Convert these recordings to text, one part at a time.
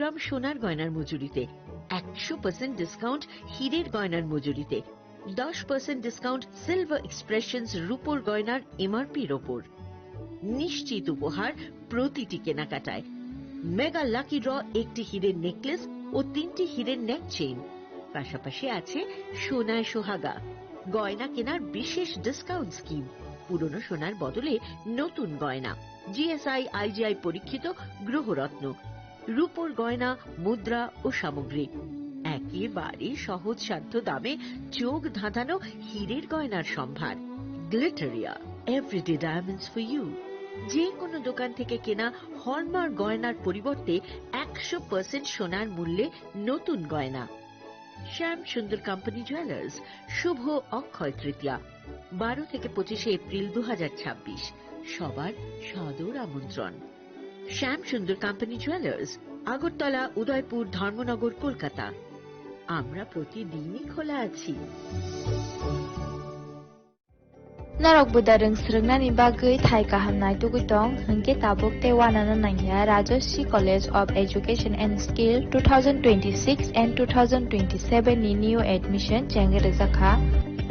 গ্রাম সোনার গয়নার মজুরিতে, 100% ডিসকাউন্ট হীরের গয়নার মজুরিতে, 10% ডিসকাউন্ট সিলভার এক্সপ্রেশনস রূপোর গয়নার এমআরপির ওপর। নিশ্চিত উপহার প্রতিটি কেনাকাটায়। মেগা লাকি ড্র একটি হীরের নেকলেস ও 3টি হীরের নেক চেইন। পাশাপাশি আছে সোনায় সোহাগা, গয়না কেনার বিশেষ ডিসকাউন্ট স্কিম, পুরনো সোনার বদলে নতুন গয়না, জিএসআই আইজিআই পরীক্ষিত গ্রহরত্ন, রূপোর গয়না, মুদ্রা ও সামগ্রী, একেবারে সহজসাধ্য দামে চোখ ধাঁধানো হীরের গয়নার সম্ভার। Glitteria, everyday diamonds for you. যে কোনো দোকান থেকে কেনা হলমার্ক গয়নার পরিবর্তে 100% সোনার মূল্যে নতুন গয়না। শ্যাম সুন্দর কোম্পানি জুয়েলার্স, শুভ অক্ষয় তৃতীয়া, 12 থেকে 25 এপ্রিল 2026। সবার সাদর আমন্ত্রণ। শ্যাম সুন্দর কোম্পানি জুয়েলার্স, আগরতলা, উদয়পুর, ধর্মনগর, কলকাতা। আমরা প্রতিদিনই খোলা আছি। Narok budareng srengna ni bagui thai kahamnai tugutong hengke tabuk te wanana nangya Rajoshi College of Education and Skill 2026 and 2027 ni new admission chengere zakha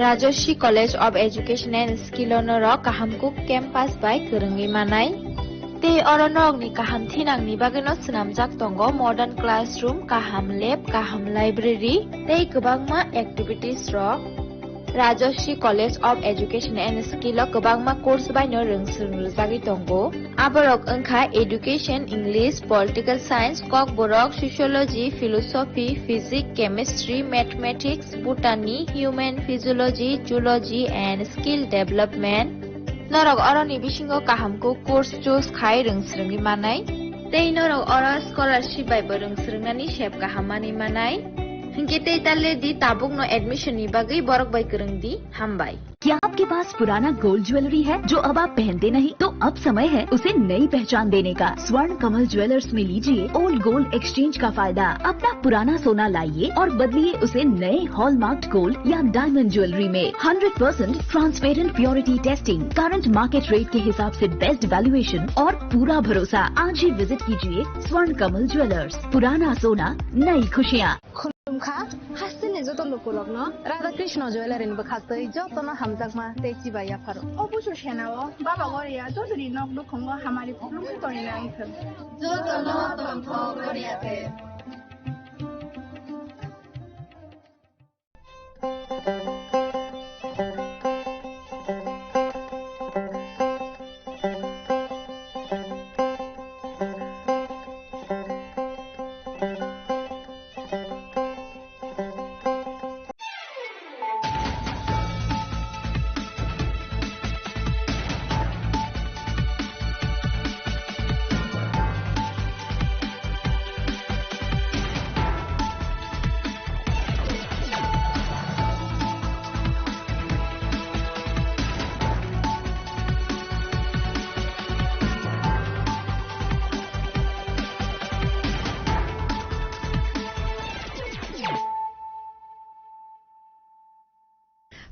Rajoshi College of Education and Skill onorok kahamkuk campus by kerengi manai te oronok ni kaham thinang ni bageno snamjak tongo modern classroom, kaham lab, kaham library tei kwbangma activities rok Rajoshi College of Education and Skill o kwbangma course baino rungsrungjagui tongo. Aborok wngkha Education, English, Political Science, Kokborok, Sociology, Philosophy, Physics, Chemistry, Mathematics, Botany, Human Physiology, Zoology and Skill Development. Norok oroni bisingo kahamko course choose khai rungsrungni manai. Tei norok oro scholarship bai bo rungsrungnani sep kahamani manai. Hinge ताले दी Tabuk no admission knee Bagai Barak by करंग दी हम by. क्या आपके पास पुराना gold jewellery है जो अब आप पहनते नहीं? तो अब समय है उसे नई पहचान देने का। स्वर्ण कमल ज्वेलर्स में लीजिए ओल्ड गोल्ड एक्सचेंज का फायदा। अपना पुराना सोना लाइए और बदलिए उसे नए हॉलमार्क्ड गोल्ड या डायमंड ज्वेलरी में। 100% transparent purity testing, current market rate के हिसाब से बेस्ट वैल्यूएशन और पूरा भरोसा। आज ही विजिट कीजिए स्वर्ण कमल ज्वेलर्स। पुराना सोना, नई खुशियाँ। खा हासिने जतो लोकलक न राधा कृष्ण ज्वेलरी नि बखासै जतो न हमजाकमा तेची बाया फारो अबुसु सेनाओ बाबा गरिया जतरी नक दुखंग हमारी प्रॉब्लम तोरी ना इख जतो न तंथ गरिया थे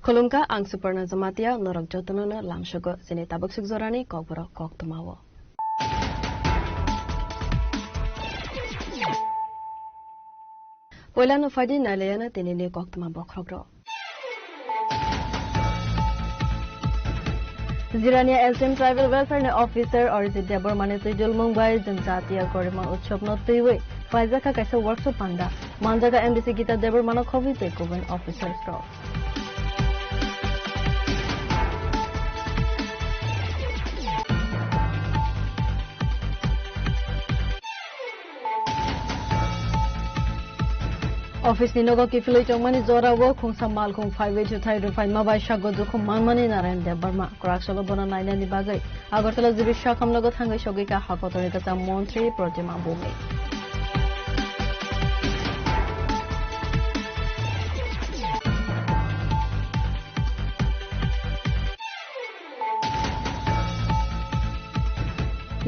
Kolumka ang Suparna Zamatia norok jotonono lamshogo sini tabuk sugzorani kokboro koktumawo. Poilano fadi nalayana tinili koktuma bokrogro. Zirania SM Tribal Welfare Officer or Zidabor Manitidul Mumbai Janjatiya Gorima Utshop Notiwe Faizaka Kaisa Workshop Panda Manjaga MDC Gita Debor Manokovi Takeover Officer Straw. Office ni nogo kifiloi chongmani zora wo khung samal khung 5 ju thai ru fai mabai shago ju khung manmani narayan de barma koraksolo bona naina ni bagai agartala jibi shakam logo thangai shogika hakotori ta মন্ত্রী প্রতিমা ভূমি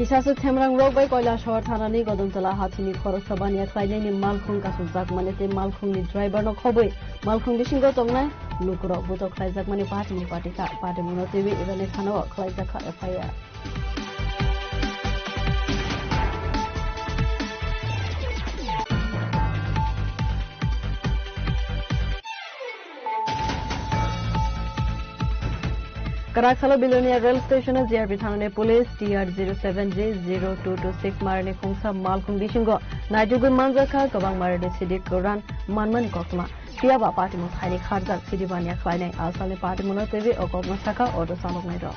Kisasu Temrang Road by Koilashore Tanani Godontala Hatini Korosabania Klaini Malkung Kasuzak Manete Malkung ni driver no Kobe Malkung Bishingo Tonga Lukro Buto Klaisak Mani Party Patika Party Monotivi even if Hano Klaisaka FIR. Karakhala Bilonia Rail Station JRP Thanane Police TR07J0226 Marane Khungsa Malkhung Bishingo Najugun Manjaka Kabang Marade Sidik Koran Manmani Kokma Tiaba Party Mos Hari Kharjak Sidibania Khaine Asali Party Mono TV Okokma Saka Auto Sanok Naido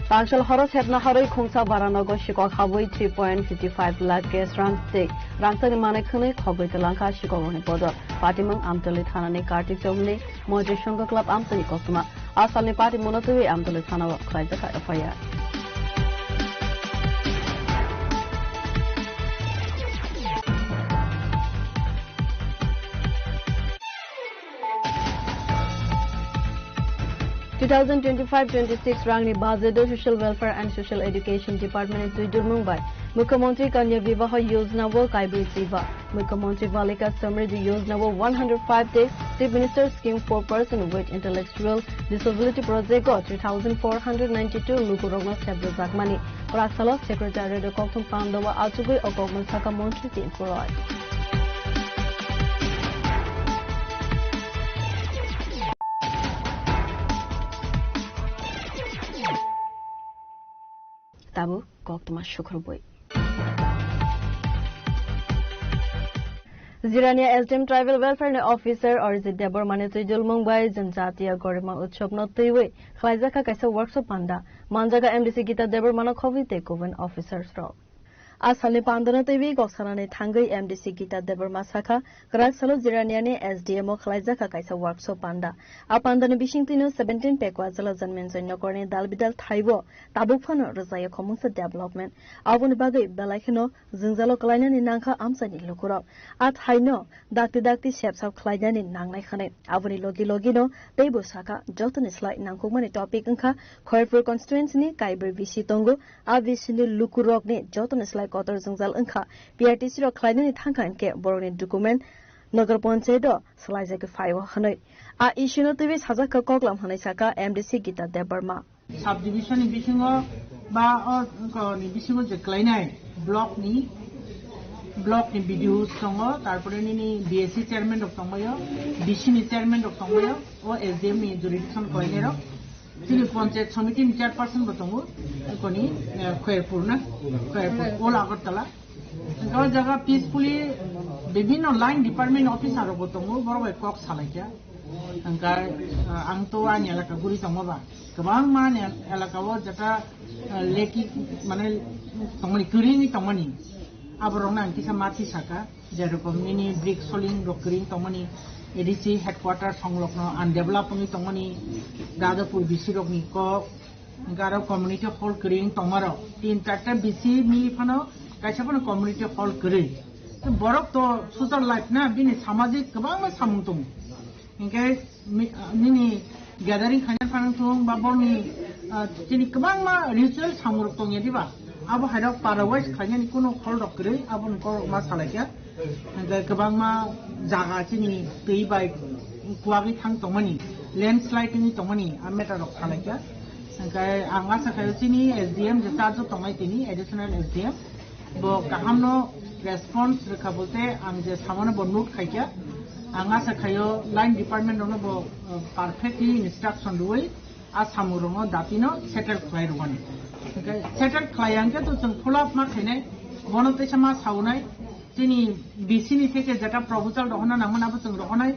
Pangshal Horos Hetna Haroi Khungsa Baranogo Shikok Habui 3.55 lakh gas ramstick Ramsani Manekhane Khogoi Lanka Shikogone Bodo Patimang Amtoli Thanane Kartik Chomne Mojo Shongo Club Amsani Kosuma Asali Party Monotowi Amtoli Thana Khaijaka FIR (2025-26) Rangni Bazedo Social Welfare and Social Education Department Tuidur Mumbai Mukhyamantri Kanya Vivaha Yojana wo Kaibri Siva Mukhyamantri Balika Samriddhi Yojana wo 105 days Chief Minister Scheme for Person with Intellectual Disability Project go 3492 Lukurogna Sebro Zakmani Praksala Secretary de Kokthum Pandawa Atugui Okogman Saka Montri Team Koroi Tabu Koktuma Shukrubui. Zirania SDM Tribal Welfare Officer or the Debor Manitujul Mumbai Janjatia Gorima Utshop not the way. Khwaizaka Kaisa workshop panda. Manjaga MDC Gita Debor Manokovi Tekoven Officers Row. Asali Pandana TV Gosarane Tangai MDC Gita Debor Masaka, Kraksalo Ziraniani SDMO Khwaizaka Kaisa workshop panda. Apandana Bishingtino 17 Pekwazala Zanmens and Nokone Dalbidal Taibo, Tabufano Rosaya Comunsa Development, Avunibagi Balakino, Zinzalo Klainan in Nanka Amsani Lukuro. At Haino, Dakti Sheps of Klainan in Nangnakane, Avuni Logi Logino, Debusaka, Jotan is like Nankumani topic Nka, Koirpur constituency, Kaiber Vishitongo, Avisini Lukurogni, Jotan is like Otter Zunzal Nka, PRTC or Klainan Tanka and Ke Boroni document. Nogar Poncedo, Slizak 500. A issue to this Hazaka Koklam Hanisaka, MDC Gita Debarma. Subdivision in Bishingo, Ba or Bishingo, the Kleine, block ni BDU Songo, Tarpurani, BSC chairman of Tongoyo, Bishini chairman of Tongoyo, or SDM in Jurisdiction Coinero, Tili Ponce, Committee chairperson of Tongo, Koni, Kwairpurna, all Agatala. Kalau jaga peacefully, বিভিন্ন line department officer ro botongo boro e kok salakia angka angto anya la kaburi samoba kabang man elaka wo jata leki mane tongoni kurini tongoni aborong angki samati saka jerokom nini brick soling rokring tongoni edc headquarters songlokno undeveloped tongoni dadapur bc rokni kok angka community hall kuring tongmaro tin charta bc mi phano kaisa phano community hall kuring Borok to social life na bini samajik kabang mas samuntung. Ingkay nini gathering kanya pantung babor ni jadi kabang ma ritual samuruk tong ya diba. Abo hadap parawais kanya ni kuno call dokre abo nko masalah ya. Ingkay kabang ma jaga sini tei baik kuagi thang tongmani landslide ni tongmani ameta dok salah ya. Ingkay angasa kayo sini SDM jeta jo tongmai tini additional SDM bo kahamno response rekabote angje samana bonmuk khaikya anga sakhayo line department ono bo perfectly instruction duoi a samurongo dapino settle khlairwan okay settle khlayangke to jong follow up ma khaine bonote sama saunai tini bcni theke jeta proposal rohona namana bo jong rohonai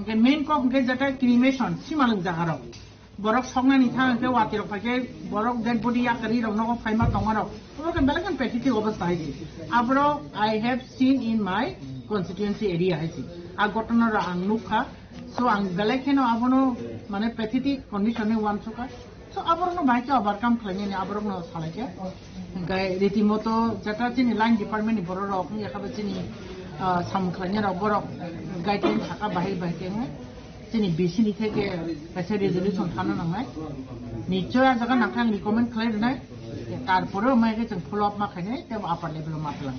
okay main ko ke jeta cremation simalung jagaro borok songnani thangke watirok phake borok dead body yakari rokno phaima tongaro okay belakan petiti obostha haisi abro I have seen in my constituency area haisi a gotona ra angnuka so ang belakeno abono mane petiti condition e wan soka so abro baike overcome khlani abro no salake gai ritimoto jata chini line department ni borok rok yakaba chini samkhlani ra borok guideline thaka bahai bahai Sini bisi থেকে কাছে resolution থানো নামাই নিশ্চয় জায়গা নাখান recommend খাই নাই তারপরেও আমাকে जों ফলো আপ মা খাইনে তে আপার লেভেল মা খালাম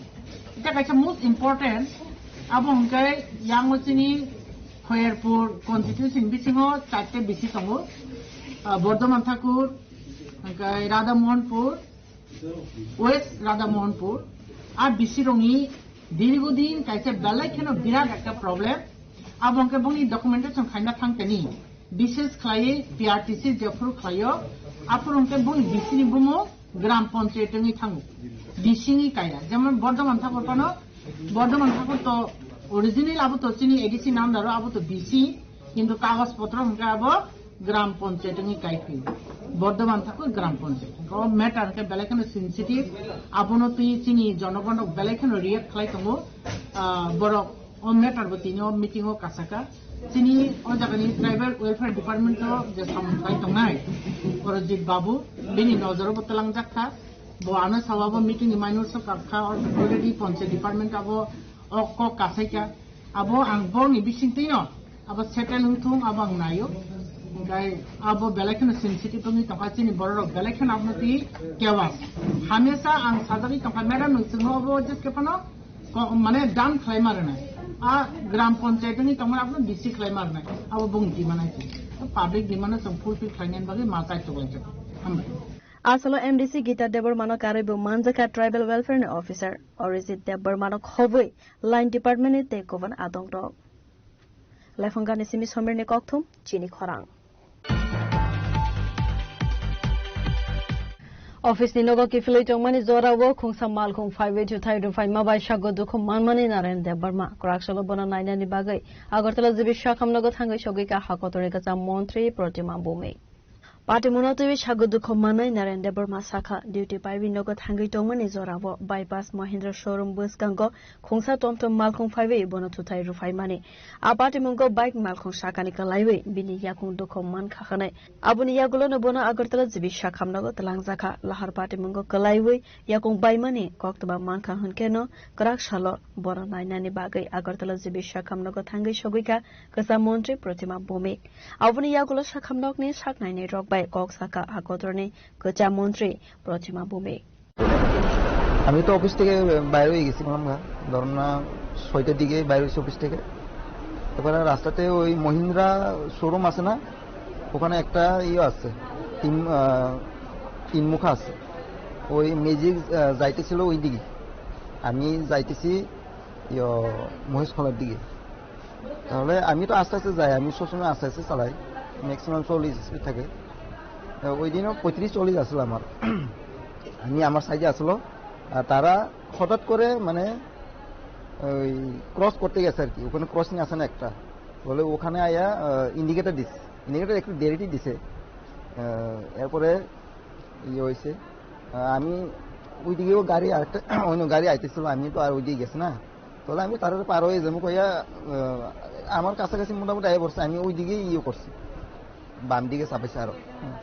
এটা কাছে মোস্ট ইম্পর্টেন্ট আবো হংকাই ইয়াংচিনি খয়েরপুর কনস্টিটিউশন বিসিংহ চারটে বিসি দङ বর্ধমান ঠাকুর হংকাই রাধামোহনপুর ওয়েস্ট রাধামোহনপুর আর বিশিরঙি দীর্ঘদিন কাইসে বেলায় কেন বিরাট একটা প্রবলেম আবংকে বংনি ডকুমেন্টেশন খাইনা থাকতেনি বিশেষ খাইয়ে পিআরটিসি যেফর খাইयो আফরংকে বং বিসিনি বুমো গ্রাম পঞ্চায়েতনি থাঙ্গু বিসিনি কাইয়া যেমন বর্ধমান ঠাকুর পানো বর্ধমান ঠাকুর তো অরিজিনাল আবো তো চিনি এডিসি নাম দারো আবো তো বিসি কিন্তু কাগজপত্র হংকে আবো গ্রাম পঞ্চায়েতনি কাইফি বর্ধমান ঠাকুর গ্রাম পঞ্চায়েত ম্যাটার কে বেলাখানে সেন্সিটিভ আবনো তুই চিনি জনগণ বেলাখানে রিয়েক্ট খাই তঙ্গো বড় ও ম্যাটার বতিনি ও মিটিং ও কাসাকা চিনি ও জায়গানি ট্রাইবাল ওয়েলফেয়ার ডিপার্টমেন্ট যে সামুখাই তংনাই পরজিৎ বাবু বেনি নজর বতলাং জাখা bo ano sawabo meeting minor so kakha already panchayat department আবো অক কাসাইকা আবো আংবো নি বিসিংতিনো আবো সেটেল হুথুং আবাং নায়ো গাই আবো বেলাখানে সেন্সিটিভ নি তকাচিনি বড় বেলাখানে আপনি কেওয়াস হামেশা আং সাদারি তকা ম্যাডাম নসিংহ আবো জেসকে পানো মানে ডান ক্লাইমার না आ ग्राम पंचायत नि तमर आपन बीसी क्लाइमर ना अब बुंग डिमांड है पब्लिक डिमांड सम फुलफिल खाइनेन बागे मासाय तो गयचे हम आसलो एमडीसी गीता देबर मानो कारेबो मानजका ट्राइबल वेलफेयर ऑफिसर अरिजित देबर मानो खबै लाइन डिपार्टमेंट नि ते कोवन आदंग दक लेफंगानि सिमि समिरनि कक्थुम चिनि खरां ऑफिस नि नगो किफिलै जंगमानि जरावो खुंसा मालखुं 5825 माबाय सागो दुखु मानमानि नारायण देबबर्मा क्राकसलो बना नायनानि बागै आगरतला जिबि शाखामनगो थांगै सगैका हाकतरे गजा मन्त्री प्रतिमा बुमे पार्टी मुनतुबि सागो दुखु मानाय नारायण देबबर्मा शाखा डिउटी पाइबि नगो थांगै दंमानि जरावो बाइपास महिन्द्र शोरूम बसगांगो खुंसा टमटम मालखुं फाइबे बना थुथाय रुफाय माने आ पार्टी मुंगो बाइक मालखुं शाखानि कलाइबे बिनि याकुं दुखु मान खाखानाय आबुनि यागुलो न बना आगरतला जिबि शाखामनगो तलां जाखा लाहार पार्टी मुंगो कलाइबे याकुं बाइमानि कक्तबा मानखा हनकेनो क्राक सालो बना नायनानि बागै आगरतला जिबि शाखामनगो थांगै सगैका गजा मन्त्री प्रतिमा बुमे आबुनि यागुलो शाखामनगनि साकनायनि रक কক শাখা হাকতরনি গজা মন্ত্রী প্রতিমা বুমে আমি তো অফিস থেকে বাইরে হয়ে গেছিলাম ধরুন না 6টার দিকে বাইরে হয়েছি অফিস থেকে এবারে রাস্তাতে ওই মহিন্দ্রা শোরুম আছে না ওখানে একটা ইয়ে আছে তিন মুখা আছে ওই ম্যাজিক যাইতেছিল ওই দিকে আমি যাইতেছি মহেশখলার দিকে তাহলে আমি তো আস্তে আস্তে যাই আমি সবসময় আস্তে আস্তে চালাই ম্যাক্সিমাম 40 স্পিড থাকে ওই দিনও 35-40 আসলো আমার আমি আমার সাইডে আসলো আর তারা হঠাৎ করে মানে ওই ক্রস করতে গেছে আর কি ওখানে ক্রসিং আছে না একটা বলে ওখানে আয়া ইন্ডিকেটর দিছে ইন্ডিকেটর একটু দেরিটি দিছে এরপরে ইয়ে হয়েছে আমি ওই দিকেও গাড়ি আরেকটা অন্য গাড়ি আইতেছিল আমি তো আর ওই দিকে গেছি না তাহলে আমি তার পার হয়ে যাবো কইয়া আমার কাছাকাছি মোটামুটি আয় পড়ছে আমি ওই দিকেই ইয়ে করছি বাম দিকে চাপাইছে আরো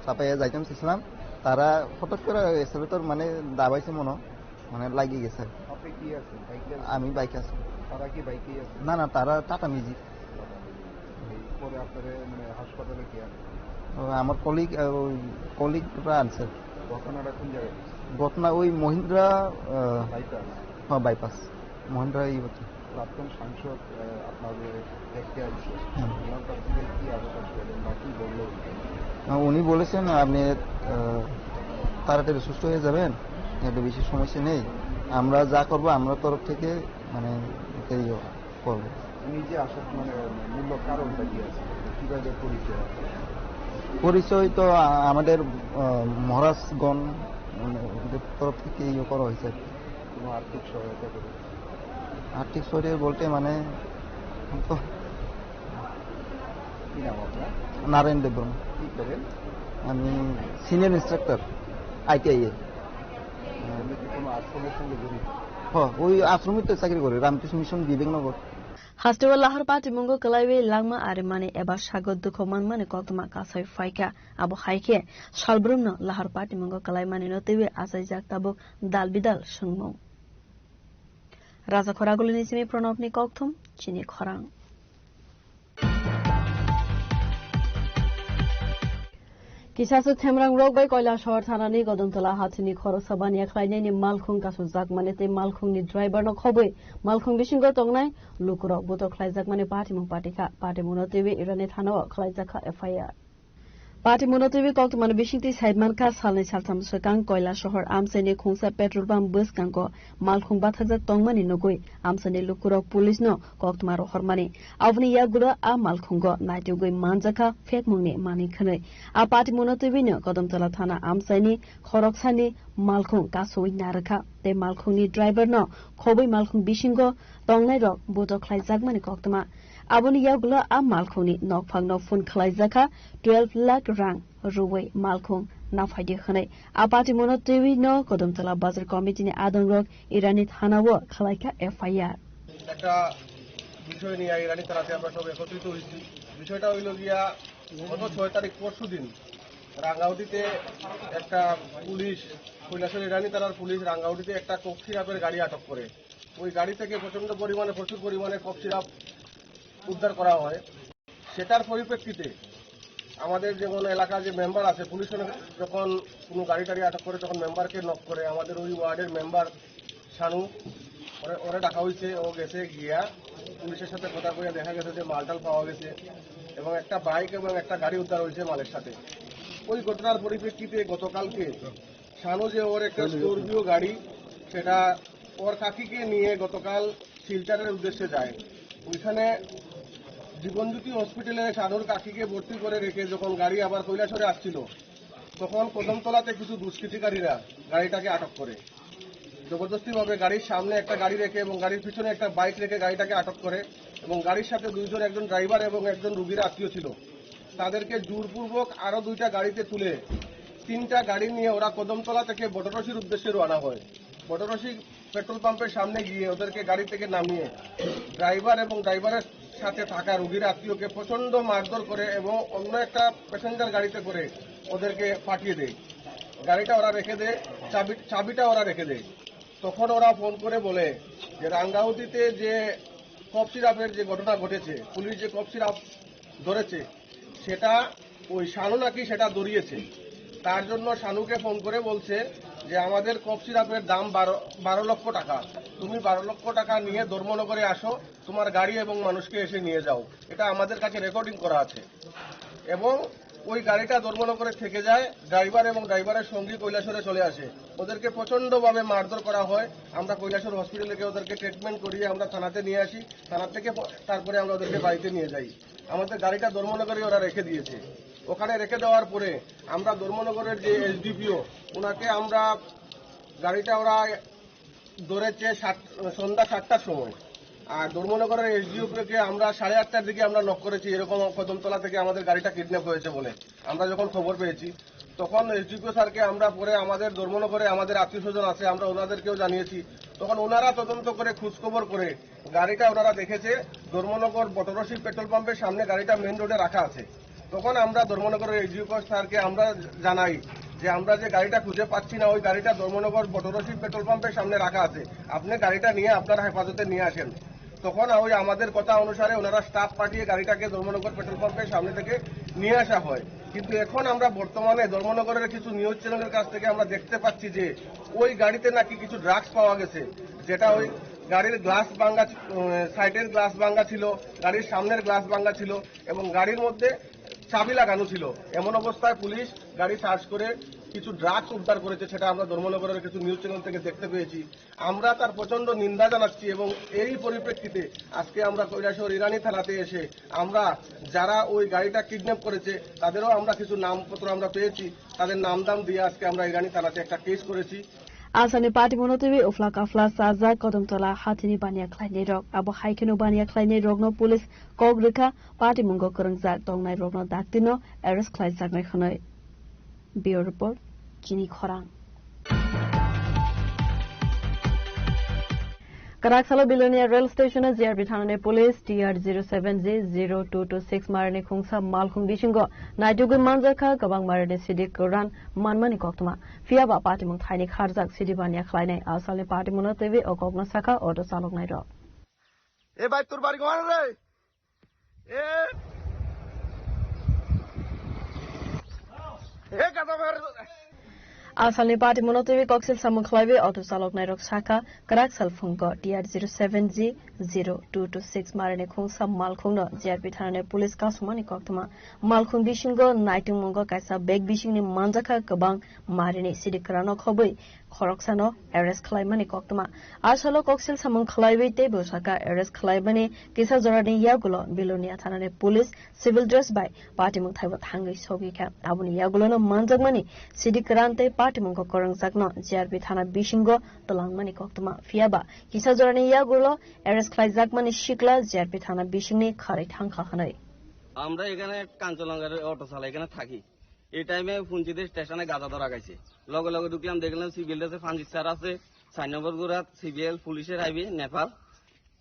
চাপাইয়া যাইতাম ছিলাম তারা হঠাৎ করে এক্সেলেটর মানে দাবাইছে মানে লাগিয়ে গেছে আমি বাইকে আছি না না তারা টাটা মিউজিক আমার কলিগরা আনছে ঘটনা ওই মহিন্দ্রা বাইপাস মহিন্দ্রা ই হচ্ছে প্রাক্তন সাংসদ আপনাদের দেখতে আসছে উনি বলেছেন আপনি তাড়াতাড়ি সুস্থ হয়ে যাবেন এত বেশি সমস্যা নেই আমরা যা করবো আমরা তরফ থেকে মানে করবো নিজে আসার মানে মূল্য কারণটা কি আছে কিভাবে পরিচয় তো আমাদের মহারাজগণ তরফ থেকে ইয়ে করা হয়েছে কোনো আর্থিক সহায়তা করে আর্থিক সহায়তা বলতে মানে তো কি নাম আপনার নারায়ণ দেববর্মা কি করেন আমি সিনিয়র ইন্সট্রাক্টর ITI এ কোনো আশ্রমের সঙ্গে জড়িত ওই আশ্রমে তো চাকরি করে রামকৃষ্ণ মিশন বিবেকনগর হাস্টেওয়াল লাহার পার্টি মঙ্গো কলাইবে লাংমা আরে মানে এবার সাগর দুঃখমান মানে কতমা কাছাই ফাইকা আবো হাইকে সালব্রুমন লাহার পার্টি মঙ্গো কলাই মানে নতেবে আসাই জাগতাবো দাল বিদাল সংমং রাজা খরাগুলি নিচিমি প্রণবনি কক্থম চিনি খরাং কিসাসু থেমরাং রগবাই কয়লা শহর থানানি গদমতলা হাতিনি খরসাবানিয়া খ্লাইনাইনি মালখুং কাসু জাকমানে তে মালখুংনি ড্রাইভার ন খबै মালখুং বিসিংগ তংনাই লুকুরক বুতো খ্লাইজাক মানে পার্টিমু পার্টিকা পার্টিমু নতেবে ইরানি থানাও খ্লাইজাখা FIR Party Monotivi Kokman Bishiti Saidman Kasal Saltam Sakang Koila Shohor Amsene Kunsa Petrol Bam Buskanko Malkung Bataza Tongman in Nogui Amsene Lukuro Police no Kokmaro Hormani Avni Yagura A Malkungo Naitugui Manzaka Fetmuni Mani Kane A Party Monotivi no Kodam Talatana Amsani Khoroksani Malkung Kasui Naraka De Malkungi driver no Kobi Malkung Bishingo Tongnero Bodo Klai Zagmani Koktama Aboni Yagula A Malkuni Nokpang no Fun Klaizaka 12 lakh rang Ruwe Malkung Nafadi Hane A Party Monotivi no Kodamtala Bazar Committee Adam Rock Irani Hanawa Kalaika FIR একটা বিষয় নিয়ে ইরানি থানাতে আমরা সব একত্রিত হয়েছি বিষয়টা হইল গিয়া গত 6 তারিখ পরশু দিন রাঙ্গাউটিতে একটা পুলিশ কৈলাসর ইরানি থানার পুলিশ রাঙ্গাউটিতে একটা কফ সিরাপের গাড়ি আটক করে ওই গাড়ি থেকে প্রচুর পরিমাণে কফ সিরাপ উদ্ধার করা হয় সেটার পরিপ্রেক্ষিতে আমাদের যেমন এলাকার যে মেম্বার আছে পুলিশ যখন কোনো গাড়ি আটক করে তখন মেম্বারকে নক করে আমাদের ওই ওয়ার্ডের মেম্বার শানু ওরা ডাকা হয়েছে ও গেছে গিয়া পুলিশের সাথে কথা বলে দেখা গেছে যে মালটাল পাওয়া গেছে এবং একটা বাইক এবং একটা গাড়ি উদ্ধার হয়েছে মালের সাথে ওই ঘটনার পরিপ্রেক্ষিতে গতকালকে শানু যে ওর একটা স্করপিও গাড়ি সেটা ওর কাকিকে নিয়ে গতকাল শিলচরের উদ্দেশ্যে যায় ওইখানে জীবনজ্যোতি হসপিটালে শানুর কাকিকে ভর্তি করে রেখে যখন গাড়ি আবার কৈলাসরে আসছিল তখন কদমতলাতে কিছু দুষ্কৃতিকারীরা গাড়িটাকে আটক করে জবরদস্তিভাবে গাড়ির সামনে একটা গাড়ি রেখে এবং গাড়ির পিছনে একটা বাইক রেখে গাড়িটাকে আটক করে এবং গাড়ির সাথে একজন ড্রাইভার এবং একজন রুগীর আত্মীয় ছিল তাদেরকে জোরপূর্বক আরো 2টা গাড়িতে তুলে 3টা গাড়ি নিয়ে ওরা কদমতলা থেকে বটরশির উদ্দেশ্যে রওনা হয় বটরশি পেট্রোল পাম্পের সামনে গিয়ে ওদেরকে গাড়ি থেকে নামিয়ে ড্রাইভার এবং ড্রাইভারের সাথে থাকা রুগীর আত্মীয়কে প্রচন্ড মারধর করে এবং অন্য একটা প্যাসেঞ্জার গাড়িতে করে ওদেরকে পাঠিয়ে দেয় গাড়িটা ওরা রেখে দেয় চাবিটা ওরা রেখে দেয় তখন ওরা ফোন করে বলে যে রাঙ্গাউটিতে যে কফ সিরাপের যে ঘটনা ঘটেছে পুলিশ যে কফ সিরাপ ধরেছে সেটা ওই শানু নাকি সেটা দৌড়িয়েছে তার জন্য শানুকে ফোন করে বলছে যে আমাদের কফ সিরাপের দাম 12 লক্ষ টাকা তুমি 12 লক্ষ টাকা নিয়ে ধর্মনগরে আসো তোমার গাড়ি এবং মানুষকে এসে নিয়ে যাও এটা আমাদের কাছে রেকর্ডিং করা আছে এবং ওই গাড়িটা ধর্মনগরে থেকে যায় ড্রাইভার এবং ড্রাইভারের সঙ্গী কৈলাসরে চলে আসে ওদেরকে প্রচন্ডভাবে মারধর করা হয় আমরা কৈলাসর হসপিটালে গিয়ে ওদেরকে ট্রিটমেন্ট করিয়ে আমরা থানাতে নিয়ে আসি থানা থেকে তারপরে আমরা ওদেরকে বাড়িতে নিয়ে যাই আমাদের গাড়িটা ধর্মনগরে ওরা রেখে দিয়েছে ওখানে রেখে দেওয়ার পরে আমরা ধর্মনগরের যে এসডিপিও ওনাকে আমরা গাড়িটা ওরা ধরেছে সন্ধ্যা 7টার সময় আর ধর্মনগরের এসডিওকে আমরা 8:30টার দিকে আমরা নক করেছি এরকম কদমতলা থেকে আমাদের গাড়িটা কিডন্যাপ হয়েছে বলে আমরা যখন খবর পেয়েছি তখন এসডিপিও স্যারকে আমরা পরে আমাদের ধর্মনগরে আমাদের আত্মীয় স্বজন আছে আমরা ওনাদেরকেও জানিয়েছি তখন ওনারা তদন্ত করে খোঁজখবর করে গাড়িটা ওনারা দেখেছে ধর্মনগর বটরশি পেট্রোল পাম্পের সামনে গাড়িটা মেন রোডে রাখা আছে তখন আমরা ধর্মনগরের এসডিপিও স্যারকে আমরা জানাই যে আমরা যে গাড়িটা খুঁজে পাচ্ছি না ওই গাড়িটা ধর্মনগর বটরশি পেট্রোল পাম্পের সামনে রাখা আছে আপনি গাড়িটা নিয়ে আপনার হেফাজতে নিয়ে আসেন তখন ওই আমাদের কথা অনুসারে ওনারা স্টাফ পাঠিয়ে গাড়িটাকে ধর্মনগর পেট্রোল পাম্পের সামনে থেকে নিয়ে আসা হয় কিন্তু এখন আমরা বর্তমানে ধর্মনগরের কিছু নিউজ চ্যানেলের কাছ থেকে আমরা দেখতে পাচ্ছি যে ওই গাড়িতে নাকি কিছু ড্রাগস পাওয়া গেছে যেটা ওই গাড়ির গ্লাস ভাঙা সাইডের গ্লাস ভাঙা ছিল গাড়ির সামনের গ্লাস ভাঙা ছিল এবং গাড়ির মধ্যে চাবি লাগানো ছিল এমন অবস্থায় পুলিশ গাড়ি সার্চ করে কিছু ড্রাগস উদ্ধার করেছে সেটা আমরা ধর্মনগরের কিছু নিউজ চ্যানেল থেকে দেখতে পেয়েছি আমরা তার প্রচন্ড নিন্দা জানাচ্ছি এবং এই পরিপ্রেক্ষিতে আজকে আমরা কৈলাসহর ইরানি থানাতে এসে আমরা যারা ওই গাড়িটা কিডন্যাপ করেছে তাদেরও আমরা কিছু নামপত্র আমরা পেয়েছি তাদের নাম দিয়ে আজকে আমরা ইরানি থানাতে একটা কেস করেছি Asani Party Monotivi Ufla Kafla Saza Kodamtola Hatini Bania Kleine Rok Abo Haikeno Bania Kleine Rogno Police Kogrika Party Mungo Kurangzak Dongnai Rogno Daktino Eris Kleizak Mekhonoi Bureau Report Jini Khorang Karaksalo Billionaire Rail Station ZRB Thanane Police TR07J0226 Marane Khungsa Malkhung Bishingo Naidugu Manzaka Gabang Marane Sidik Koran Manmani Koktuma Fiaba Party Mung Thainik Harzak Sidibania Kleine Asale Party Mono TV Okogna Saka Odo Salok Nairo এ ভাই তোর বাড়ি কোন রে এ কথা Asalni party monotobi koksil samung khlaibe auto salok nairok saka karak salphungko TR07G0226 marane khung sam malkhungno JRP thanane police kasumani koktuma malkhung bisingo naitung mongo kaisa bag bisingni manjaka kabang marine sidikrano khoboi khoroksano arrest khlaimani koktuma asalo koksil samung khlaibe te bosaka arrest khlaibani kisa jorani yagulo bilonia thanane police civil dress by party mung thaiba thangai sogi kha abuni yagulo no manjakmani sidikrante party mung ko korang sakno JRP thana bisingo tolangmani koktuma fiaba kisa jorani yagulo arrest khlaijakmani shikla JRP thana bisingni kharai thangkha khanai আমরা এখানে কাঞ্চনগরের auto চালাই এখানে থাকি এই টাইমে পুঞ্জিতে স্টেশনে গাঁজা ধরা গেছে লগে লগে ঢুকলাম দেখলাম সিভিল আছে ফাঞ্জিত স্যার আছে 4 নম্বর গুরাত সিভিএল পুলিশের আইবি নেপাল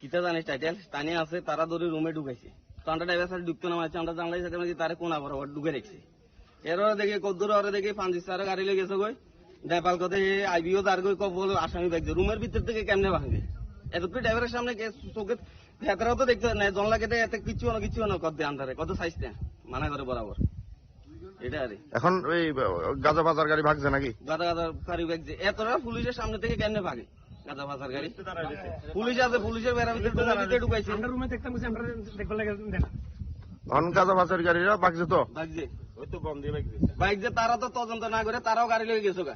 কিতা জানি টাইটেল তানি আছে তারা ধরে রুমে ঢুকাইছে তো আমরা ড্রাইভার স্যার ঢুকতে না মারছে আমরা জানলাই সাথে মানে তারে কোনা বরাবর ঢুকে রেখেছে এরও দেখে কদ্দুর ওরে দেখে ফাঞ্জিত স্যার গাড়ি লেগে গেছে কই নেপাল কথা আইবিও তার কই কবল আসামি ব্যাগ রুমের ভিতর থেকে কেমনে ভাঙবে এতটুকু ড্রাইভারের সামনে চোখে ভেতরেও তো দেখতে নাই জনলা কেটে এত কিছু না কত আন্ধারে কত সাইজটা মানা করে বরাবর এটা আরে এখন ওই গাঁজা বাজার গাড়ি ভাগছে নাকি গাঁজা গাড়ি ভাগছে এতটা পুলিশের সামনে থেকে কেমনে ভাগে গাঁজা বাজার গাড়ি পুলিশ আছে পুলিশের বেড়া ভিতরে ঢুকাইছে আমরা রুমে দেখতাম আমরা দেখব লাগে অন গাঁজা বাজার গাড়িরা ভাগছে তো ভাগছে ওই তো বন্ধ দিয়ে ভাগছে তারা তো তদন্ত না করে তারাও গাড়ি লয়ে গেছে গা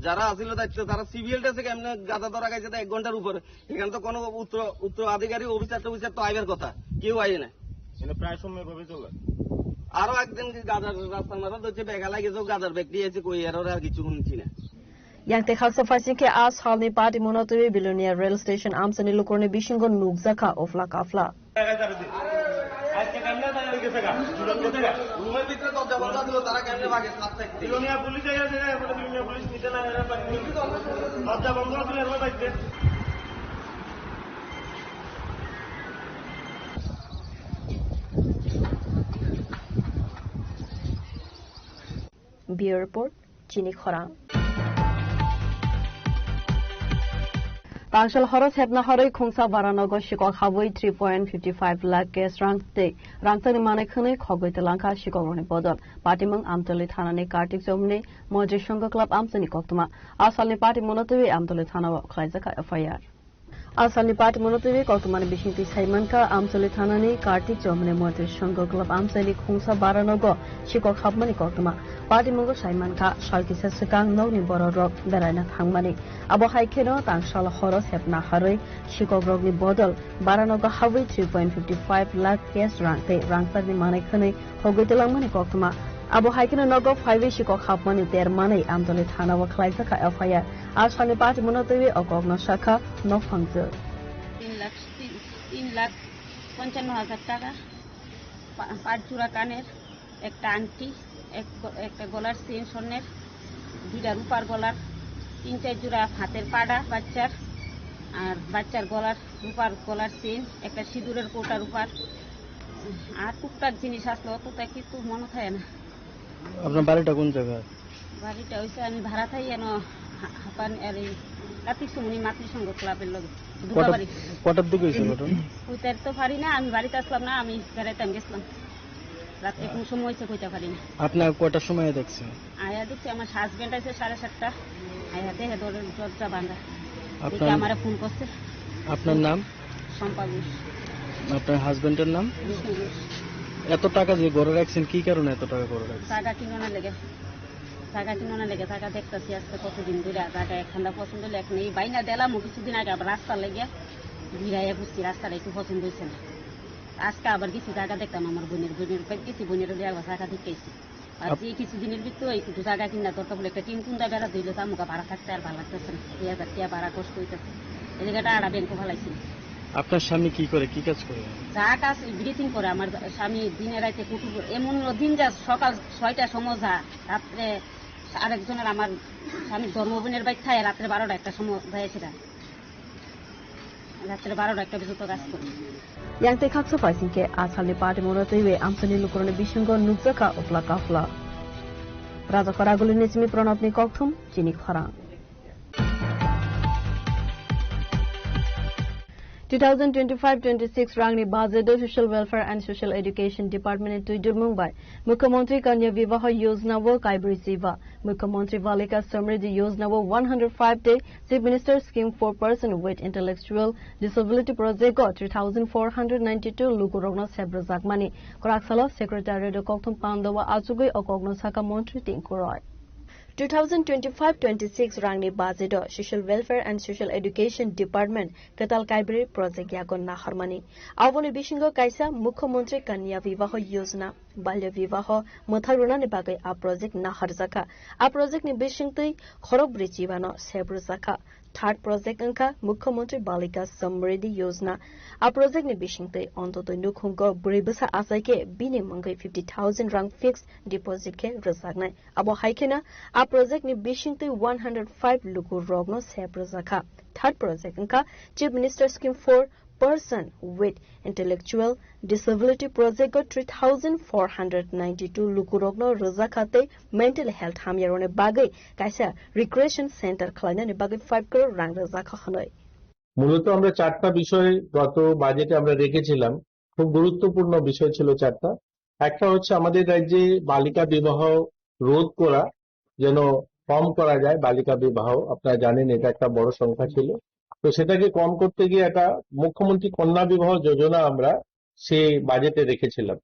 যারা আসিল দায়িত্ব তারা সিভিএল টেসে কেমনে গাঁজা ধরা গেছে 1 ঘন্টার উপরে এখানে তো কোনো উত্তর আধিকারিক অফিসার তো আইবার কথা কেউ আইে না প্রায় সময় ভাবে চলে আরো একদিন গাঁজার রাস্তার মাথা হচ্ছে বেগালা গেছে গাঁজার ব্যাগ দিয়েছে কই আর কিছু শুনছি না Yang te khaksa fasike as halni party monotobi bilonia rail station amsani lukorne bishingo nugzaka ofla kafla Bureau report Chini Khorang Tangshal Horos Hebna Horoi Khungsa Baranogo Shiko Haboi 3.55 lakh gas rangte Rangtani Manekhane Khogoi Telanka Shikogoni Bodol Patimung Amtoli Thanani Kartik Zomni Moje Shunga Club Amsani Koktuma Asalni Party Monotobi Amtoli Thanawa Klaizaka FIR Asalni Party Monotobi Koktumani Bishinti Saimanka Amtoli Thanani Kartik Zomni Moje Shunga Club Amsani Khungsa Baranogo Shiko Habmani Koktuma Party Mungo Saimanka Shalkisa Sekang Nogni Bororok Beraina Thangmani Abo Haikeno Tangshal Horos Hebna Haroi Shikogrogni Bodol Baranogo Hawi 3.55 lakh gas rangte Rangtani Manekhane Hogoi Telangmani Koktuma Abo Haikeno Nogo 5 Shikok Habmani Ter Mane Amtoli Thanawa Klaizaka FIR Ashani Party Monotobi Ogogno Shaka No Fangzo 3 lakh 55,000 টাকা 5 জোড়া কানের একটা আংটি একটা গলার chain স্বর্ণের 2টা রূপার গলার 3-4 জোড়া হাতের পাড়া বাচ্চার আর বাচ্চার গলার রূপার গলার চেন একটা সিঁদুরের কোটা রূপার আর টুকটাক জিনিস আসলো অতটা কিছু মনে থাকে না আপনার বাড়িটা কোন জায়গায় বাড়িটা হইছে আমি ভাড়া থাই এনো হাপান আর এই কার্তিক সুমনি মাতৃসংঘ ক্লাবের লগে কটার দিকে হয়েছিল কইতে তো পারি না আমি বাড়িতে আসলাম না আমি বেড়াইতে গেছিলাম রাতে কোন সময় হয়েছে কইতে পারি না আপনার কটার সময় দেখছেন আয়া দেখছি আমার হাজবেন্ড আছে 7:30 আয়া দেখে দরজা বাঁধা আপনার আমারে ফোন করছে আপনার নাম শম্পা ঘোষ আপনার হাজবেন্ডের নাম এত টাকা যে ঘরে রাখছেন কি কারণে এত টাকা ঘরে রাখছেন টাকা কিনোনা লেগে টাকা দেখতেছি আজকে কতদিন ধরে টাকা একখানা পছন্দ হলে এখন এই বাইনা দিলাম কিছুদিন আগে আবার রাস্তা লেগে ভিড়াইয়া বুঝছি রাস্তাটা একটু পছন্দ হয়েছে না আজকে আবার কিছু জায়গা দেখতাম আমার বোনের কিছু বোনের জায়গা দেখতেছি আর এই কিছুদিনের ভিতরে একটু জায়গা কিনা দরকার বলে একটা টিম কুন্দা বেড়া দিলে তামুকা ভাড়া থাকতে আর ভালো লাগতেছে না 2,000 টাকা ভাড়া কষ্ট হইতেছে এই জায়গাটা আড়া ব্যাংকে ভালাইছি আপনার স্বামী কি করে কি কাজ করে যা কাজ ব্রিথিং করে আমার স্বামী দিনে রাতে কুটু এমন দিন যা সকাল 6টার সময় যা রাত্রে আরেকজনের আমার স্বামী ধর্মবোনের বাইক খায় রাত্রে 12টা একটা সময় যাইছে রাত্রে 12টা একটা পর্যন্ত কাজ করে Yang te khaksa Fasike Asalni Party Monotobi Amsani Lukorne Bishingo Nugzaka Ofla Kafla Raja Koraguli Nismi Pranapni Kokthum Chini Khorang 2025-26 rangni budget social welfare and social education department tuidur mumbai mukhyamantri kanya vivah yojana wo kaibri siva mukhyamantri balika samriddhi yojana wo 105 day chief minister scheme for person with intellectual disability project go 3492 lukurogna sebra zakmani koraksalo secretary do kokthum pandawa ajugoi okogno saka mantri tinkuroi 2025-26 rangni budget social welfare and social education department katal kaibri project yakon naharmani awoni bishingo kaisa mukhyamantri kanya vivah yojana balya vivah matharuna ni bagai a project naharjaka a project ni bishingtei khorobri chibano sebrusaka third project angka mukhyamantri balika samriddhi yojana a project ni bishingtei ontotoi nukhungko buribasa asaike bini mangai 50000 rang fixed deposit ke rasagnai abo haikena a project ni bishingtei 105 luku rogno sebrusaka third project angka chief minister scheme for person with intellectual disability project go 3492 lukurogno razakhate mental health hamyarone bagai kaisa recreation center khlaina ni bagai 5 crore rang razakha khanoi মূলত আমরা চারটা বিষয় গত বাজেটে আমরা রেখেছিলাম খুব গুরুত্বপূর্ণ বিষয় ছিল চারটা একটা হচ্ছে আমাদের রাজ্যে বালিকা বিবাহ রোধ করা যেন কম করা যায় বালিকা বিবাহ আপনারা জানেন এটা একটা বড় সংখ্যা ছিল তো সেটাকে কম করতে গিয়ে একটা মুখ্যমন্ত্রী কন্যা বিবাহ যোজনা আমরা সেই বাজেটে রেখেছিলাম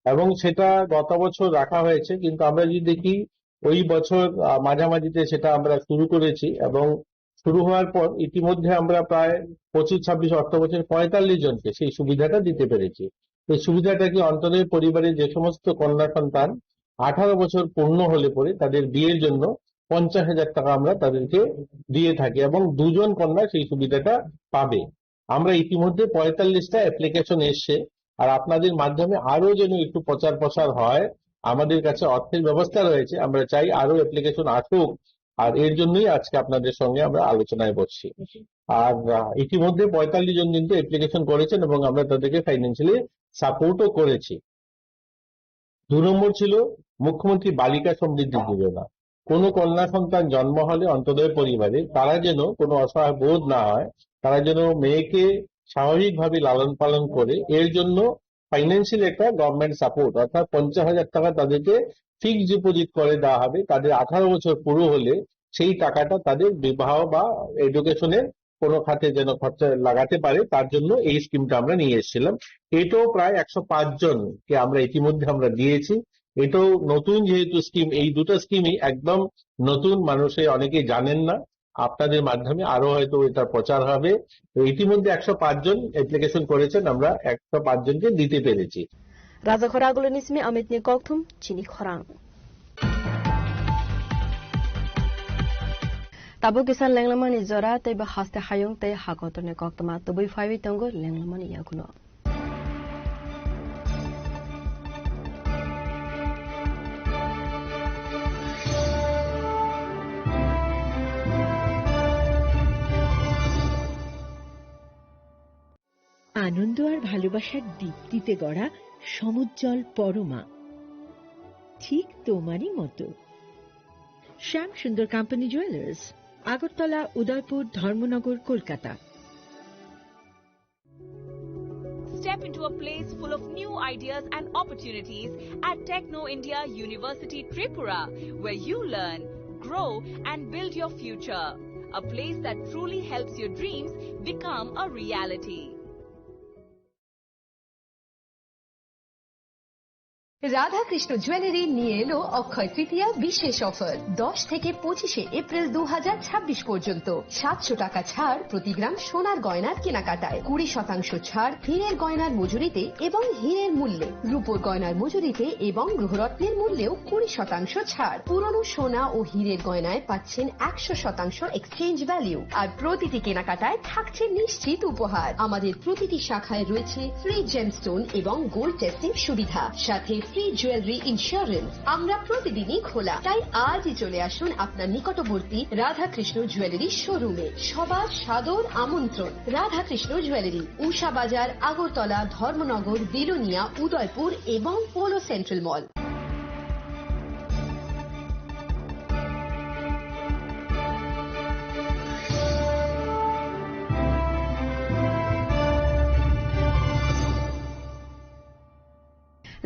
এবং সেটা গত বছর রাখা হয়েছে কিন্তু আমরা যদি দেখি ওই বছর মাঝামাঝিতে সেটা আমরা শুরু করেছি এবং শুরু হওয়ার পর ইতিমধ্যে আমরা প্রায় 25-26 অর্থ বছর 45 জনকে সেই সুবিধাটা দিতে পেরেছি এই সুবিধাটা কি অন্তরের পরিবারের যে সমস্ত কন্যা সন্তান 18 বছর পূর্ণ হলে পরে তাদের বিয়ের জন্য 50,000 টাকা আমরা তাদেরকে দিয়ে থাকি এবং দুজন কন্যা সেই সুবিধাটা পাবে আমরা ইতিমধ্যে 45টা অ্যাপ্লিকেশন এসছে আর আপনাদের মাধ্যমে আরো যেন একটু প্রচার প্রসার হয় আমাদের কাছে অর্থের ব্যবস্থা রয়েছে আমরা চাই আরো অ্যাপ্লিকেশন আসুক আর এর জন্যই আজকে আপনাদের সঙ্গে আমরা আলোচনায় বসছি আর ইতিমধ্যে 45 জন কিন্তু অ্যাপ্লিকেশন করেছেন এবং আমরা তাদেরকে ফাইন্যান্সিয়ালি সাপোর্টও করেছি 2 নম্বর ছিল মুখ্যমন্ত্রী বালিকা সমৃদ্ধি যোজনা কোনো কন্যা সন্তান জন্ম হলে অন্তোদয় পরিবারে তারা যেন কোনো অসহায় বোধ না হয় তারা যেন মেয়েকে স্বাভাবিকভাবে লালন পালন করে এর জন্য ফাইন্যান্সিয়াল একটা গভর্নমেন্ট সাপোর্ট অর্থাৎ 50,000 টাকা তাদেরকে ফিক্সড ডিপোজিট করে দেওয়া হবে তাদের 18 বছর পুরো হলে সেই টাকাটা তাদের বিবাহ বা এডুকেশনের কোনো খাতে যেন খরচা লাগাতে পারে তার জন্য এই স্কিমটা আমরা নিয়ে এসেছিলাম এটাও প্রায় 105 জনকে আমরা ইতিমধ্যে আমরা দিয়েছি এটাও নতুন যেহেতু স্কিম এই দুটো স্কিমই একদম নতুন মানুষে অনেকেই জানেন না আপনাদের মাধ্যমে আরো হয়তো এটা প্রচার হবে ইতিমধ্যে 105 জন অ্যাপ্লিকেশন করেছেন আমরা 105 জনকে দিতে পেরেছি রাজা খরাগুলো নিসমি অমিত নি ককথুম চিনি খরাং তাবো কিসান লেংলামানি জরা তাইবা হাসতে হায়ং তাই হাকতনে কক্তমা তবই ফাইবি তঙ্গ লেংলামানি ইয়াগুনো আনন্দ আর ভালোবাসার দীপ্তিতে গড়া সমুজ্জ্বল পরমা ঠিক তোমারই মতো শ্যাম সুন্দর company jewellers Agartala Udaipur Dharmanagar Kolkata Step into a place full of new ideas and opportunities at Techno India University Tripura where you learn, grow and build your future. A place that truly helps your dreams become a reality. Radhakrishna jewellery নিয়ে এলো অক্ষয় তৃতীয়া বিশেষ offer 10 থেকে 25 April 2026 পর্যন্ত 700 টাকা ছাড় প্রতি গ্রাম সোনার গয়নার কেনাকাটায় 20% ছাড় হীরের গয়নার মজুরিতে এবং হীরের মূল্যে রূপোর গয়নার মজুরিতে এবং গ্রহরত্নের মূল্যেও 20% ছাড় পুরনো সোনা ও হীরের গয়নায় পাচ্ছেন 100% এক্সচেঞ্জ ভ্যালু আর প্রতিটি কেনাকাটায় থাকছে নিশ্চিত উপহার আমাদের প্রতিটি শাখায় রয়েছে ফ্রি জেমস্টোন এবং গোল্ড টেস্টিং সুবিধা সাথে ফ্রি জুয়েলারি ইন্স্যুরেন্স আমরা প্রতিদিনই খোলা তাই আজই চলে আসুন আপনার নিকটবর্তী রাধাকৃষ্ণ জুয়েলারি শোরুমে সবার সাদর আমন্ত্রণ রাধাকৃষ্ণ জুয়েলারি উষা বাজার আগরতলা ধর্মনগর বিলোনিয়া উদয়পুর এবং পোলো সেন্ট্রাল মল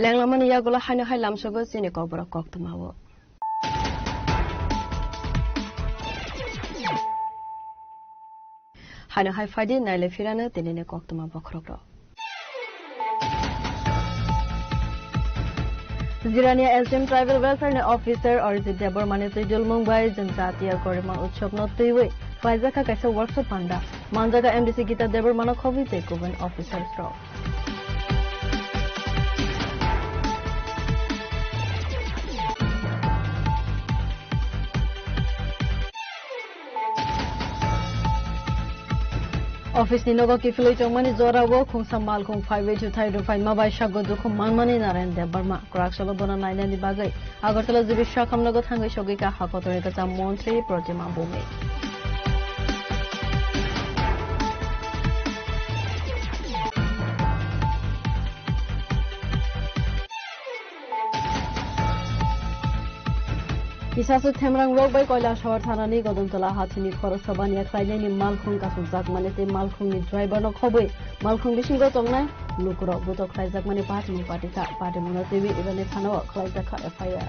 লেংলামানি ইয়াগুলা হাইনো হাই লামসবো চিনি কবরা কক্তমাবো হাইনো হাই ফাইদি নাইলে ফিরানো তিনিনে কক্তমা বখরগ্র Jirania SDM tribal welfare officer Arijit देबरमाने तुइदुल मुंबई जनजातीय गरिमा उत्सव नतुइवे फाइजाका कैसे वर्कशॉप पांडा मानजागा एमडीसी गीता देबरमानो खबिते गुबुन ऑफिसर्स रो ऑफिस नि नगो किफिलै चंगमानि जरावो खुंसा मालखुं फाइवे टु थाइदो फाइन माबाय सागो दुखु मानमानि नारायण देबबर्मा क्राकसलो बना नायनानि बागै आगरतला जिबि शाखाम नगो थांगै सगिका हाकतरे कचा मन्त्री प्रतिमा बुमे Isasu Temrang Road by Koila Shawar Thanani Godontala Hathini Khorosabani Khlainani Malkhung Kasu Zakmane te Malkhung ni driver no khoboi Malkhung bishingo tongnai lukro buto khlaijak mani party ka party mona TV ibane thano khlaijak FIR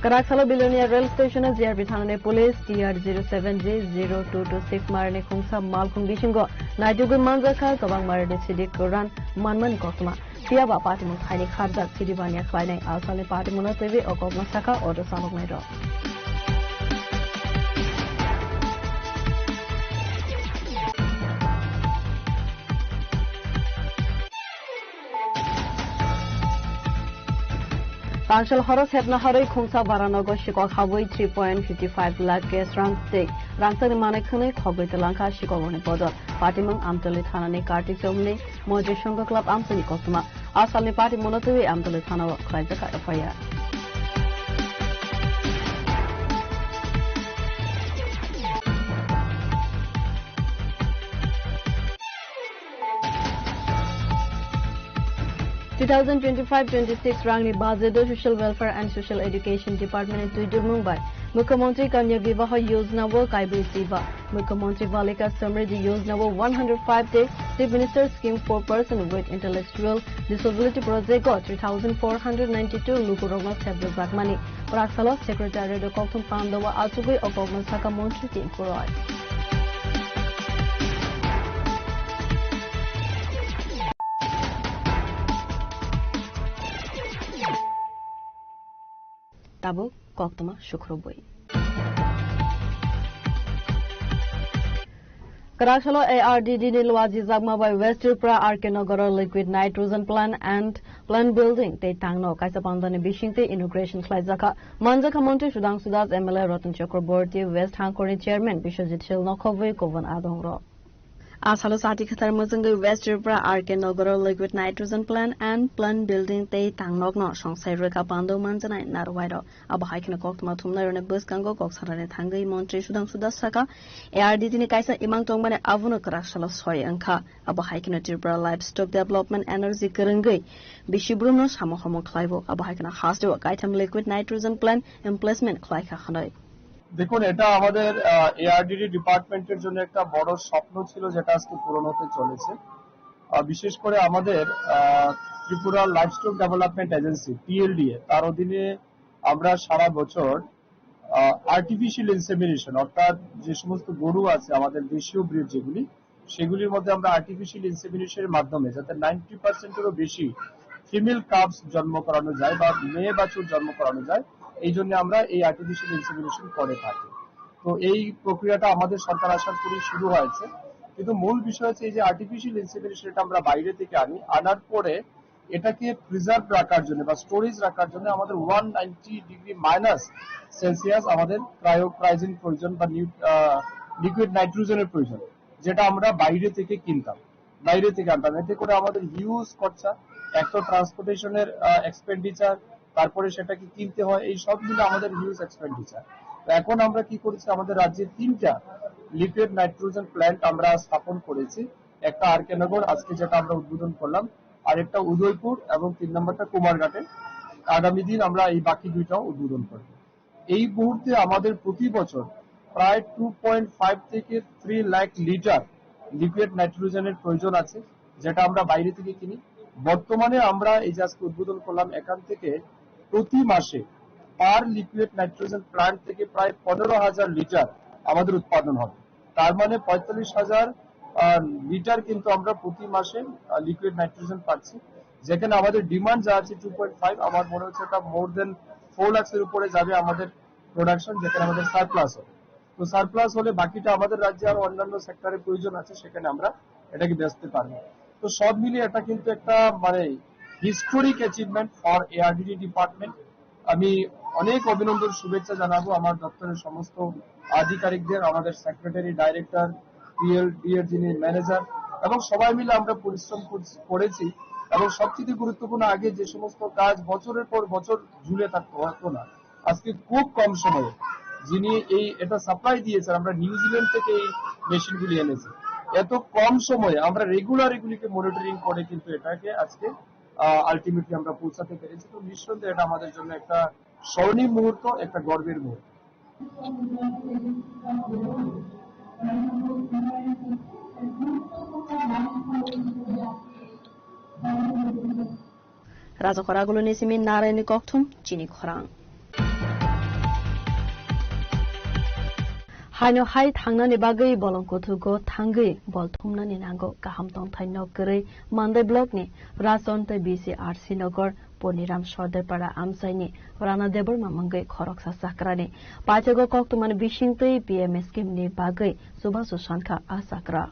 Karaksala Billionaire Rail Station JRB Thanane Police TR07J0226 Marane Khungsa Malkhung Bishingo Najugun Manjaka Kabang Marade Sidik Kuran Manman Kotma Piaba Party Mun Khani Kharjak Sidibania Khlainai Alsale Party Muna TV Okogma Saka Order Samok Nairo Panchal Horos Hebna Haroi Khungsa Baranogo Shiko Haboi 3.55 lakh gas rang stick. Rangsa Manekhane Khoboi Lanka Shikogone Bodor. Partimang Amtali Thanani Kartik Jomni, Mojo Shunga Club Amsani Kotuma. Asali Party Monotui Amtali Thana Klaijaka FIR. The 2025-26 Rangni Bazedo Social Welfare and Social Education Department in Tuidur Mumbai. Mukhyamantri Kanya Vivaha Yojana wo Kaibi Siva. Mukhyamantri Balika Samriddhi Yojana wo 105-day Chief Minister Scheme for Person with Intellectual Disability Project go 3,492 Lukurogma Sebdo Zakmani. Praksalo Secretary of Koktum Pandawa Atugui Okogma Saka Montri Team Kuroi. Tabu Koktama Shukroboi. Karashalo ARDD Nilwaji Zagma by West Tripura Arkenogoro Liquid Nitrogen Plant and Plant Building Te Tangno Kaisapandani Bishingte Integration Klaizaka Manjaka Monte Sudang Sudas MLA Rotan Chakraborty West Hankori Chairman Bishojit Shil Nokovoi Kovan Adongro Asalo Sati Khatar Muzungu West Tripura Arkenogoro Liquid Nitrogen Plant and Plant Building Te Tangnogno Shongsai Reka Pando Manjana Narwaido Abahikina Koktama Tumna Rene Buskango Koksarane Tangai Montre Sudang Sudasaka ARDD ni Kaisa Imang Tongbane Avuno Karashalo Soy Anka Abahikina Tripura Livestock Development Energy Karangai Bishibruno Samohomo Klaivo Abahikina Hasdo Kaitam Liquid Nitrogen Plant Emplacement Klaika Hanoi দেখুন এটা আমাদের ARDD ডিপার্টমেন্টের জন্য একটা বড় স্বপ্ন ছিল যেটা আজকে পূরণ হতে চলেছে বিশেষ করে আমাদের ত্রিপুরা লাইভস্টক ডেভেলপমেন্ট এজেন্সি টিএলডিএ তার অধীনে আমরা সারা বছর আর্টিফিশিয়াল ইনসেমিনেশন অর্থাৎ যে সমস্ত গরু আছে আমাদের দেশীয় ব্রিড যেগুলি সেগুলির মধ্যে আমরা আর্টিফিশিয়াল ইনসেমিনেশনের মাধ্যমে যাতে 90%-এরও বেশি ফিমেল কাবস জন্ম করানো যায় বা মেয়ে বাছুর জন্ম করানো যায় এই জন্য আমরা এই আর্টিফিশিয়াল ইনসেমিনেশন করে থাকি তো এই প্রক্রিয়াটা আমাদের সরকার আসার পরে শুরু হয়েছে কিন্তু মূল বিষয় হচ্ছে এই যে আর্টিফিশিয়াল ইনসেমিনেশন এটা আমরা বাইরে থেকে আনার পরে এটাকে প্রিজার্ভ রাখার জন্য বা স্টোরেজ রাখার জন্য আমাদের 190 ডিগ্রি মাইনাস সেলসিয়াস আমাদের ক্রায়োক্রাইজিন প্রয়োজন বা লিকুইড নাইট্রোজেনের প্রয়োজন যেটা আমরা বাইরে থেকে কিনতাম বাইরে থেকে আনতাম এতে করে আমাদের হিউজ খরচা এক তো ট্রান্সপোর্টেশনের এক্সপেন্ডিচার তারপরে সেটাকে কিনতে হয় এই সব মিলে আমাদের হিউজ এক্সপেন্ডিচার এখন আমরা কি করেছি আমাদের রাজ্যে 3টা লিকুইড নাইট্রোজেন প্ল্যান্ট আমরা স্থাপন করেছি একটা আরকেনগর আজকে যেটা আমরা উদ্বোধন করলাম আর একটা উদয়পুর এবং 3 নম্বরটা কুমারঘাটে আগামী দিন আমরা এই বাকি দুইটাও উদ্বোধন করব। এই মুহূর্তে আমাদের প্রতি বছর প্রায় 2.5 থেকে 3 লাখ লিটার লিকুইড নাইট্রোজেনের প্রয়োজন আছে, যেটা আমরা বাইরে থেকে কিনি। বর্তমানে আমরা এই যে আজকে উদ্বোধন করলাম, এখান থেকে প্রতি মাসে পার লিকুইড নাইট্রোজেন প্লান্ট থেকে প্রায় 15,000 লিটার আমাদের উৎপাদন হবে। তার মানে 45,000 লিটার কিন্তু আমরা প্রতি মাসে লিকুইড নাইট্রোজেন পাচ্ছি, যেখানে আমাদের ডিমান্ড যা আছে 2.5, আমার মনে হচ্ছে এটা মোর দেন 4 লাখের উপরে যাবে আমাদের প্রোডাকশন, যেখানে আমাদের সারপ্লাস হবে। তো সারপ্লাস হলে বাকিটা আমাদের রাজ্যে আরো অন্যান্য সেক্টরের প্রয়োজন আছে, সেখানে আমরা এটাকে বেচতে পারবো। তো সব মিলিয়ে এটা কিন্তু একটা মানে historic achievement for ARDD department. আমি অনেক অভিনন্দন শুভেচ্ছা জানাবো আমার দপ্তরের সমস্ত আধিকারিকদের, আমাদের সেক্রেটারি, ডাইরেক্টর, পিএলডি এর যিনি ম্যানেজার, এবং সবাই মিলে আমরা পরিশ্রম করেছি। এবং সবচেয়ে গুরুত্বপূর্ণ, আগে যে সমস্ত কাজ বছরের পর বছর ঝুলে থাকতে হতো না, আজকে খুব কম সময়ে যিনি এটা সাপ্লাই দিয়েছেন, আমরা নিউজিল্যান্ড থেকে এই মেশিনগুলি এনেছি, এত কম সময়ে আমরা রেগুলার এগুলিকে মনিটরিং করে কিন্তু এটাকে আজকে আলটিমেটলি আমরা পৌঁছাতে পেরেছি। তো নিঃসন্দেহে এটা আমাদের জন্য একটা স্মরণীয় মুহূর্ত, একটা গর্বের মুহূর্ত। রাজা খরাগুলো নিসিমি নারায়ণী ককথুম চিনি খরাং हायनो हाय थांनानै बागै बलंकथुगो थांगै बलथुमनानै नांगौ गाहाम तंथायनो गरै मान्दै ब्लकनि राजन्तै BCRC नगर पनिराम सरदेपाड़ा आमसाइनि राना देबर मामंगै खरकसा साक्रानि पाचगो कक्तुमानि बिसिंतै PMS स्किमनि बागै सुभासु सानखा आसाक्रा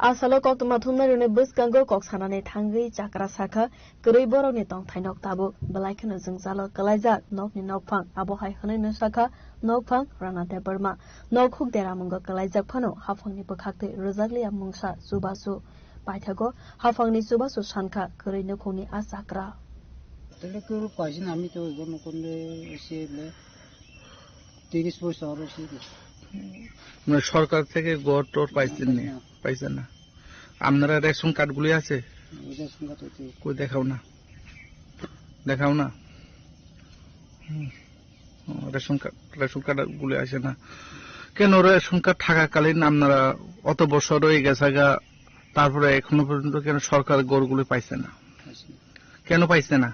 आसालो कक्तुमा थुमनानै बसगांगो कक्सानानै थांगै जाक्रा साखा गरै बरनि तंथायनक ताबु बलायखनो जोंजालो कलायजा नकनि नकफां आबहाय होनैनो साखा नकफां राना देबरमा नकहुक देरामंगो कलायजा फनो हाफांनि बखाखै रोजागलिया मुंसा सुबासु पाइथागो हाफांनि सुबासु सानखा गरैनो खौनि आसाक्रा तेलेको पाइसिन हामी त गर्नुपर्ने এসেলে 30 বছর হইছে মানে সরকার থেকে গড় টোর পাইছেন না আপনারা রেশন কার্ডগুলি আছে রেশন কার্ড আছে কই দেখাও না রেশন কার্ডগুলি আসে না কেন? রেশন কার্ড থাকাকালীন আপনারা অত বছর হয়ে গেছে, তারপরে এখনো পর্যন্ত কেন সরকার গড়গুলি পাইছে না? কেন পাইছে না?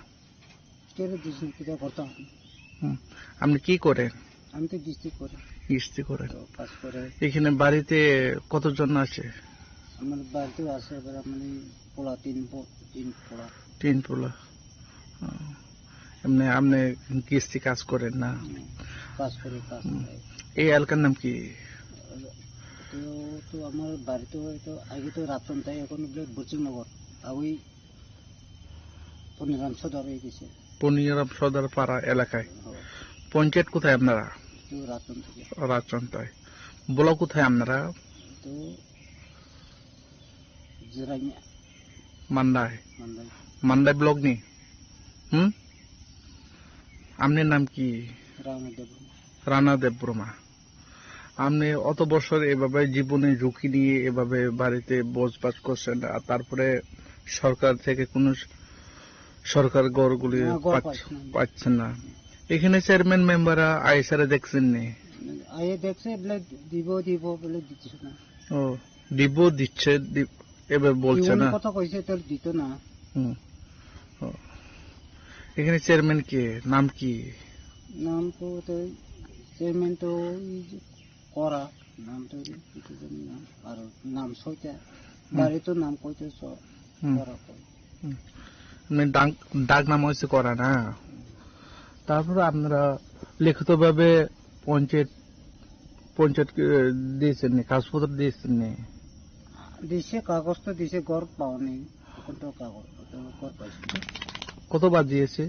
আপনি কি করেন? আমি তো গিস্তি করেন। এখানে বাড়িতে কতজন আছে? আমার বাড়িতে আছে পোলা তিন পোলা। এমনি আপনি গিস্তি কাজ করেন না? কাজ করে। এই এলাকার নাম কি? তো আমার বাড়িতে হয়তো আগে তো রাতন, তাই এখন বুচিনগর ওই পনিরাম সদর হয়ে গেছে। পনিরাম সদর পাড়া এলাকায়। পঞ্চায়েত কোথায় আপনারা? রাজচন্তায়। ব্লক কোথায় আপনারা? মান্দাই ব্লক নি। আপনার নাম কি? রানা দেববর্মা। আপনি অত বছর এভাবে জীবনে ঝুঁকি নিয়ে এভাবে বাড়িতে বসবাস করছেন, আর তারপরে সরকার থেকে কোন সরকার গড়গুলি পাচ্ছেন না। এখানে চেয়ারম্যান মেম্বাররা আইসারে দেখছেন নি? দিব দিচ্ছে এবার বলছে না। এখানে চেয়ারম্যান কে? নাম কি? নাম তো চেয়ারম্যান তো করা নাম তো আর নাম সইটা বাড়ি তো নাম কইতে ডাক নাম হয়েছে করা না। তারপরে আপনারা লিখিত ভাবে পঞ্চায়েত দিয়েছেন নি? কাগজপত্র দিয়েছেন নি? দিছে, কাগজ তো দিছে, ঘর পাওয়া নেই। কতবার দিয়েছে?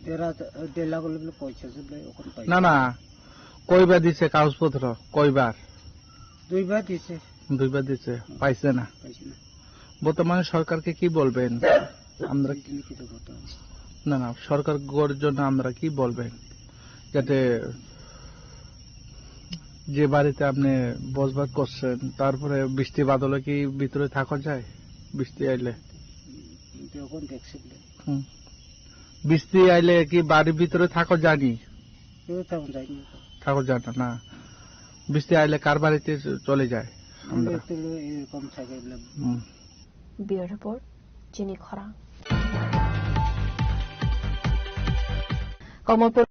1.5 লাখ পয়সা। না কয়বার দিছে কাগজপত্র? কয়বার? 2বার দিছে। 2বার দিছে, পাইছে না। বর্তমানে সরকারকে কি বলবেন? আমরা না সরকার গড়ের জন্য আমরা কি বলবেন, যাতে যে বাড়িতে আপনি বসবাস করছেন তারপরে বৃষ্টি বাদলে কি ভিতরে থাকা যায়? বৃষ্টি আইলে বৃষ্টি আইলে কি বাড়ির ভিতরে থাকো জানি কেউ তেমন যায়নি থাকো জানা না বৃষ্টি আইলে কার বাড়িতে চলে যায় আমরা এরকম থাকে ব্যুরো রিপোর্ট চিনি খরা কমলপুর